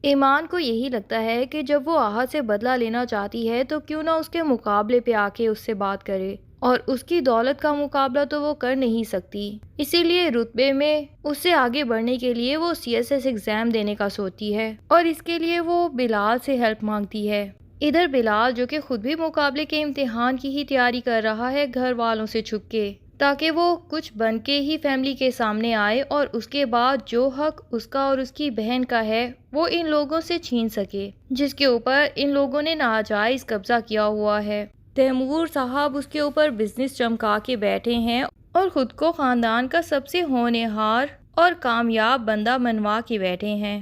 ایمان کو یہی لگتا ہے کہ جب وہ آہت سے بدلہ لینا چاہتی ہے تو کیوں نہ اس کے مقابلے پہ آ کے اس سے بات کرے، اور اس کی دولت کا مقابلہ تو وہ کر نہیں سکتی، اسی لیے رتبے میں اس سے آگے بڑھنے کے لیے وہ CSS ایگزام دینے کا سوچتی ہے، اور اس کے لیے وہ بلال سے ہیلپ مانگتی ہے۔ ادھر بلال جو کہ خود بھی مقابلے کے امتحان کی ہی تیاری کر رہا ہے گھر والوں سے چھپ کے، تاکہ وہ کچھ بن کے ہی فیملی کے سامنے آئے اور اس کے بعد جو حق اس کا اور اس کی بہن کا ہے وہ ان لوگوں سے چھین سکے جس کے اوپر ان لوگوں نے ناجائز قبضہ کیا ہوا ہے۔ تیمور صاحب اس کے اوپر بزنس چمکا کے بیٹھے ہیں اور خود کو خاندان کا سب سے ہونہار اور کامیاب بندہ منوا کے بیٹھے ہیں،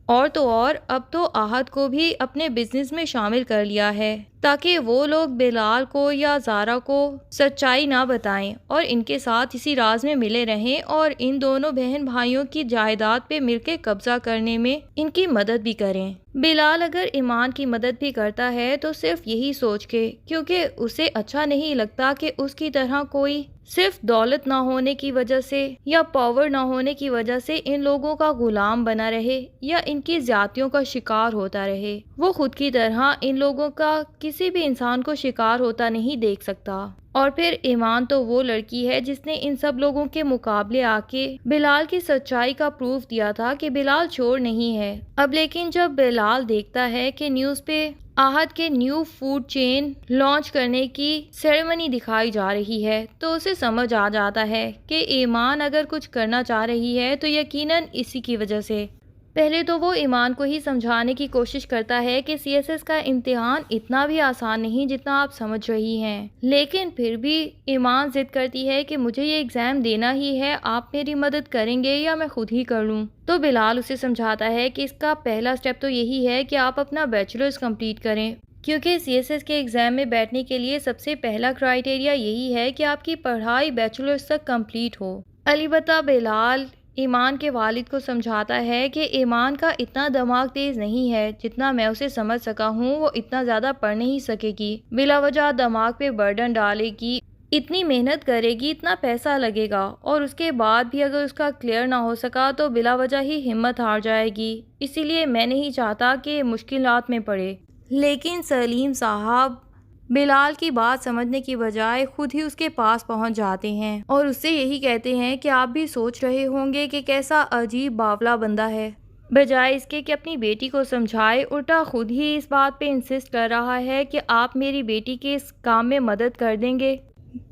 اور تو اور اب تو آہت کو بھی اپنے بزنس میں شامل کر لیا ہے تاکہ وہ لوگ بلال کو یا زارا کو سچائی نہ بتائیں اور ان کے ساتھ اسی راز میں ملے رہیں اور ان دونوں بہن بھائیوں کی جائیداد پہ مل کے قبضہ کرنے میں ان کی مدد بھی کریں۔ بلال اگر ایمان کی مدد بھی کرتا ہے تو صرف یہی سوچ کے، کیونکہ اسے اچھا نہیں لگتا کہ اس کی طرح کوئی صرف دولت نہ ہونے کی وجہ سے یا پاور نہ ہونے کی وجہ سے ان لوگوں کا غلام بنا رہے یا ان کی زیادتیوں کا شکار ہوتا رہے۔ وہ خود کی طرح ان لوگوں کا کسی بھی انسان کو شکار ہوتا نہیں دیکھ سکتا۔ اور پھر ایمان تو وہ لڑکی ہے جس نے ان سب لوگوں کے مقابلے آ کے بلال کی سچائی کا پروف دیا تھا کہ بلال چور نہیں ہے۔ اب لیکن جب بلال دیکھتا ہے کہ نیوز پہ آہت کے نیو فوڈ چین لانچ کرنے کی سیریمنی دکھائی جا رہی ہے تو اسے سمجھ آ جاتا ہے کہ ایمان اگر کچھ کرنا چاہ رہی ہے تو یقیناً اسی کی وجہ سے۔ پہلے تو وہ ایمان کو ہی سمجھانے کی کوشش کرتا ہے کہ CSS کا امتحان اتنا بھی آسان نہیں جتنا آپ سمجھ رہی ہیں، لیکن پھر بھی ایمان ضد کرتی ہے کہ مجھے یہ ایگزام دینا ہی ہے، آپ میری مدد کریں گے یا میں خود ہی کر لوں؟ تو بلال اسے سمجھاتا ہے کہ اس کا پہلا سٹیپ تو یہی ہے کہ آپ اپنا بیچلرز کمپلیٹ کریں، کیونکہ CSS کے ایگزام میں بیٹھنے کے لیے سب سے پہلا کرائیٹیریا یہی ہے کہ آپ کی پڑھائی بیچلرز تک کمپلیٹ ہو۔ البتہ بلال ایمان کے والد کو سمجھاتا ہے کہ ایمان کا اتنا دماغ تیز نہیں ہے، جتنا میں اسے سمجھ سکا ہوں وہ اتنا زیادہ پڑھ نہیں سکے گی، بلا وجہ دماغ پہ برڈن ڈالے گی، اتنی محنت کرے گی، اتنا پیسہ لگے گا اور اس کے بعد بھی اگر اس کا کلیئر نہ ہو سکا تو بلا وجہ ہی ہمت ہار جائے گی، اسی لیے میں نہیں چاہتا کہ مشکلات میں پڑے۔ لیکن سلیم صاحب بلال کی بات سمجھنے کی بجائے خود ہی اس کے پاس پہنچ جاتے ہیں اور اس سے یہی کہتے ہیں کہ آپ بھی سوچ رہے ہوں گے کہ کیسا عجیب باولا بندہ ہے، بجائے اس کے کہ اپنی بیٹی کو سمجھائے الٹا خود ہی اس بات پہ انسسٹ کر رہا ہے کہ آپ میری بیٹی کے اس کام میں مدد کر دیں گے۔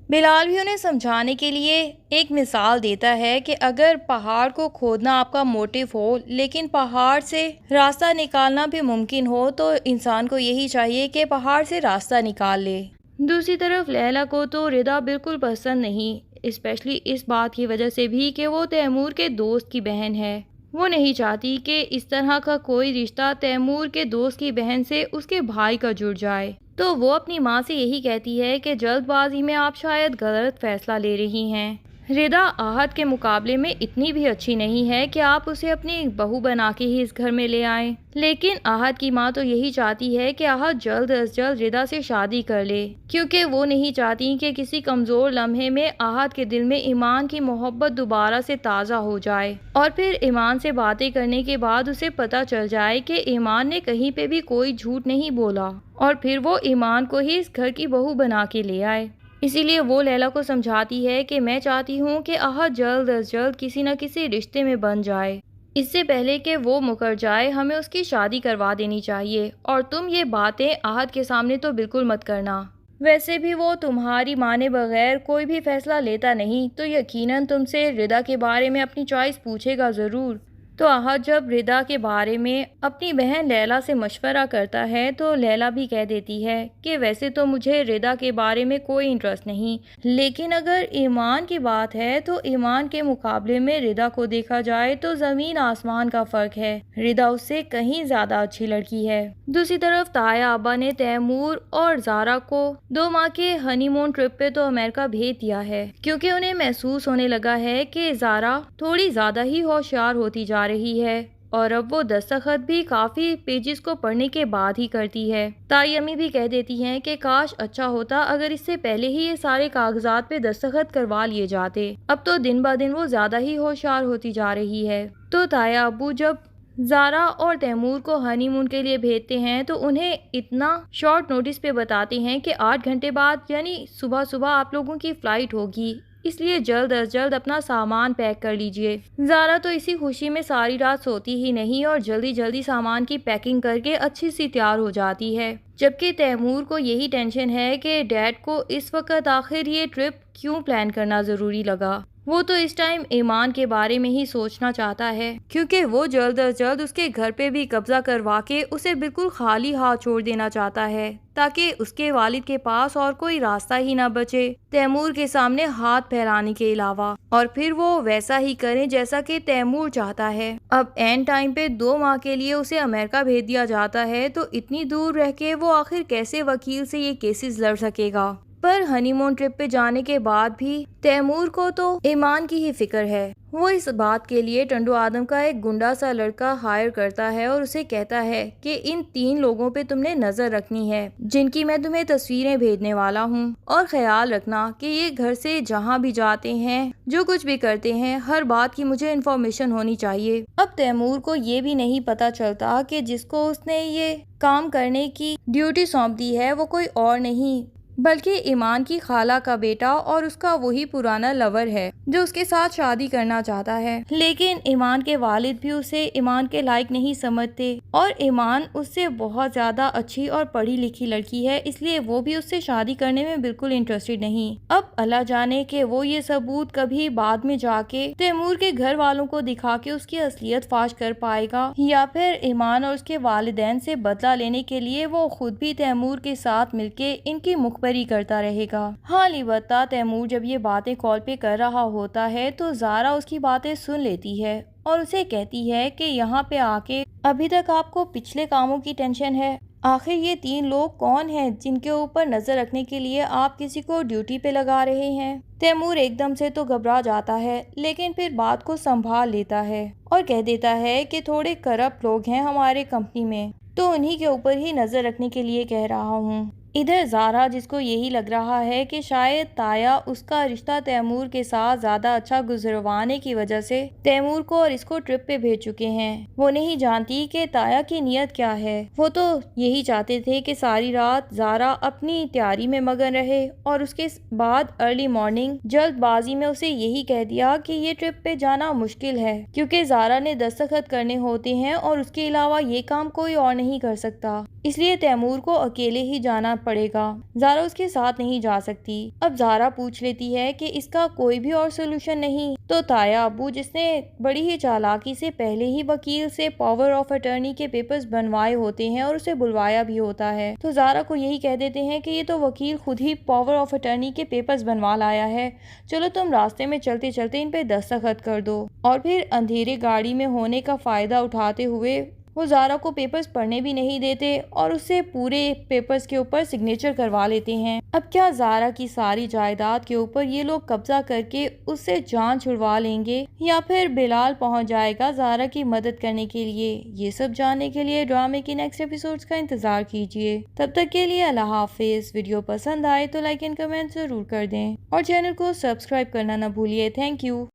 بلال بھی انہیں سمجھانے کے لیے ایک مثال دیتا ہے کہ اگر پہاڑ کو کھودنا آپ کا موٹیو ہو لیکن پہاڑ سے راستہ نکالنا بھی ممکن ہو تو انسان کو یہی چاہیے کہ پہاڑ سے راستہ نکال لے۔ دوسری طرف لیلا کو تو ردا بالکل پسند نہیں، اسپیشلی اس بات کی وجہ سے بھی کہ وہ تیمور کے دوست کی بہن ہے۔ وہ نہیں چاہتی کہ اس طرح کا کوئی رشتہ تیمور کے دوست کی بہن سے اس کے بھائی کا جڑ جائے، تو وہ اپنی ماں سے یہی کہتی ہے کہ جلد بازی میں آپ شاید غلط فیصلہ لے رہی ہیں۔ ردا آہت کے مقابلے میں اتنی بھی اچھی نہیں ہے کہ آپ اسے اپنی بہو بنا کے ہی اس گھر میں لے آئیں، لیکن آہت کی ماں تو یہی چاہتی ہے کہ آہت جلد از جلد ردا سے شادی کر لے، کیونکہ وہ نہیں چاہتی کہ کسی کمزور لمحے میں آہت کے دل میں ایمان کی محبت دوبارہ سے تازہ ہو جائے اور پھر ایمان سے باتیں کرنے کے بعد اسے پتہ چل جائے کہ ایمان نے کہیں پہ بھی کوئی جھوٹ نہیں بولا اور پھر وہ ایمان کو ہی اس گھر کی بہو بنا کے لے آئے۔ اسی لیے وہ لیلا کو سمجھاتی ہے کہ میں چاہتی ہوں کہ آہت جلد از جلد کسی نہ کسی رشتے میں بن جائے، اس سے پہلے کہ وہ مکر جائے ہمیں اس کی شادی کروا دینی چاہیے، اور تم یہ باتیں آہت کے سامنے تو بالکل مت کرنا، ویسے بھی وہ تمہاری مانے بغیر کوئی بھی فیصلہ لیتا نہیں تو یقیناً تم سے ردا کے بارے میں اپنی چوائس پوچھے گا ضرور۔ تو آہت جب ردا کے بارے میں اپنی بہن لیلا سے مشورہ کرتا ہے تو لیلا بھی کہہ دیتی ہے کہ ویسے تو مجھے ردا کے بارے میں کوئی انٹرسٹ نہیں، لیکن اگر ایمان کی بات ہے تو ایمان کے مقابلے میں ردا کو دیکھا جائے تو زمین آسمان کا فرق ہے، ردا اس سے کہیں زیادہ اچھی لڑکی ہے۔ دوسری طرف تایا ابا نے تیمور اور زارا کو 2 ماہ کے ہنی مون ٹرپ پہ تو امریکہ بھیج دیا ہے، کیونکہ انہیں محسوس ہونے لگا ہے کہ زارا تھوڑی زیادہ ہی ہوشیار ہوتی جا رہی ہے اور اب وہ دستخط بھی کافی پیجز کو پڑھنے کے بعد ہی کرتی ہے۔ تائی امی بھی کہہ دیتی ہیں کہ کاش اچھا ہوتا اگر اس سے پہلے ہی یہ سارے کاغذات پہ دستخط کروا لیے جاتے، اب تو دن بہ دن وہ زیادہ ہی ہوشیار ہوتی جا رہی ہے۔ تو تایا ابو جب زارا اور تیمور کو ہنی مون کے لیے بھیجتے ہیں تو انہیں اتنا شارٹ نوٹس پہ بتاتے ہیں کہ 8 گھنٹے بعد یعنی صبح صبح آپ لوگوں کی فلائٹ ہوگی، اس لیے جلد از جلد اپنا سامان پیک کر لیجئے۔ زارا تو اسی خوشی میں ساری رات سوتی ہی نہیں اور جلدی جلدی سامان کی پیکنگ کر کے اچھی سی تیار ہو جاتی ہے، جبکہ تیمور کو یہی ٹینشن ہے کہ ڈیڈ کو اس وقت آخر یہ ٹرپ کیوں پلان کرنا ضروری لگا۔ وہ تو اس ٹائم ایمان کے بارے میں ہی سوچنا چاہتا ہے، کیونکہ وہ جلد از جلد اس کے گھر پہ بھی قبضہ کروا کے اسے بالکل خالی ہاتھ چھوڑ دینا چاہتا ہے، تاکہ اس کے والد کے پاس اور کوئی راستہ ہی نہ بچے تیمور کے سامنے ہاتھ پھیلانے کے علاوہ، اور پھر وہ ویسا ہی کریں جیسا کہ تیمور چاہتا ہے۔ اب اینڈ ٹائم پہ 2 ماہ کے لیے اسے امریکہ بھیج دیا جاتا ہے، تو اتنی دور رہ کے وہ آخر کیسے وکیل سے یہ کیسز لڑ سکے گا؟ پر ہنی مون ٹرپ پہ جانے کے بعد بھی تیمور کو تو ایمان کی ہی فکر ہے۔ وہ اس بات کے لیے ٹنڈو آدم کا ایک گنڈا سا لڑکا ہائر کرتا ہے اور اسے کہتا ہے کہ ان 3 لوگوں پہ تم نے نظر رکھنی ہے جن کی میں تمہیں تصویریں بھیجنے والا ہوں، اور خیال رکھنا کہ یہ گھر سے جہاں بھی جاتے ہیں، جو کچھ بھی کرتے ہیں، ہر بات کی مجھے انفارمیشن ہونی چاہیے۔ اب تیمور کو یہ بھی نہیں پتا چلتا کہ جس کو اس نے یہ کام کرنے کی ڈیوٹی سونپ دی ہے وہ کوئی اور نہیں بلکہ ایمان کی خالہ کا بیٹا اور اس کا وہی پرانا لور ہے جو اس کے ساتھ شادی کرنا چاہتا ہے، لیکن ایمان کے والد بھی اسے ایمان کے لائق نہیں سمجھتے، اور ایمان اس سے بہت زیادہ اچھی اور پڑھی لکھی لڑکی ہے، اس لیے وہ بھی اس سے شادی کرنے میں بالکل انٹرسٹڈ نہیں۔ اب اللہ جانے کہ وہ یہ ثبوت کبھی بعد میں جا کے تیمور کے گھر والوں کو دکھا کے اس کی اصلیت فاش کر پائے گا، یا پھر ایمان اور اس کے والدین سے بدلہ لینے کے لیے وہ خود بھی تیمور کے ساتھ مل کے ان کی مخبری کرتا رہے گا۔ ہاں البتہ تیمور جب یہ باتیں کال پہ کر رہا ہوتا ہے تو زارا اس کی باتیں سن لیتی ہے اور اسے کہتی ہے کہ یہاں پہ آ کے ابھی تک آپ کو پچھلے کاموں کی ٹینشن ہے، آخر یہ 3 لوگ کون ہیں جن کے اوپر نظر رکھنے کے لیے آپ کسی کو ڈیوٹی پہ لگا رہے ہیں؟ تیمور ایک دم سے تو گھبرا جاتا ہے، لیکن پھر بات کو سنبھال لیتا ہے اور کہہ دیتا ہے کہ تھوڑے کرپٹ لوگ ہیں ہمارے کمپنی میں، تو انہی کے اوپر ہی نظر رکھنے کے لیے کہہ رہا ہوں۔ ادھر زارا، جس کو یہی لگ رہا ہے کہ شاید تایا اس کا رشتہ تیمور کے ساتھ زیادہ اچھا گزروانے کی وجہ سے تیمور کو اور اس کو ٹرپ پہ بھیج چکے ہیں، وہ نہیں جانتی کہ تایا کی نیت کیا ہے۔ وہ تو یہی چاہتے تھے کہ ساری رات زارا اپنی تیاری میں مگن رہے اور اس کے بعد ارلی مارننگ جلد بازی میں اسے یہی کہہ دیا کہ یہ ٹرپ پہ جانا مشکل ہے کیونکہ زارا نے دستخط کرنے ہوتے ہیں اور اس کے علاوہ یہ کام کوئی اور نہیں کر سکتا، اس لیے تیمور کو اکیلے ہی جانا پڑے گا، زارا اس کے ساتھ نہیں جا سکتی۔ اب زارا پوچھ لیتی ہے کہ اس کا کوئی بھی اور سولوشن نہیں، تو تایا ابو، جس نے بڑی ہی چالاکی سے پہلے ہی وکیل سے پاور آف اٹرنی کے پیپرز بنوائے ہوتے ہیں اور اسے بلوایا بھی ہوتا ہے، تو زارا کو یہی کہہ دیتے ہیں کہ یہ تو وکیل خود ہی پاور آف اٹرنی کے پیپرز بنوا لایا ہے، چلو تم راستے میں چلتے چلتے ان پہ دستخط کر دو، اور پھر اندھیرے گاڑی میں ہونے کا فائدہ اٹھاتے ہوئے وہ زارا کو پیپرز پڑھنے بھی نہیں دیتے اور اس سے پورے پیپرز کے اوپر سگنیچر کروا لیتے ہیں۔ اب کیا زارا کی ساری جائیداد کے اوپر یہ لوگ قبضہ کر کے اس سے جان چھڑوا لیں گے، یا پھر بلال پہنچ جائے گا زارا کی مدد کرنے کے لیے؟ یہ سب جاننے کے لیے ڈرامے کی نیکسٹ ایپیسوڈز کا انتظار کیجیے۔ تب تک کے لیے اللہ حافظ۔ ویڈیو پسند آئے تو لائک اینڈ کمنٹ ضرور کر دیں اور چینل کو سبسکرائب کرنا نہ بھولیے۔ Thank you.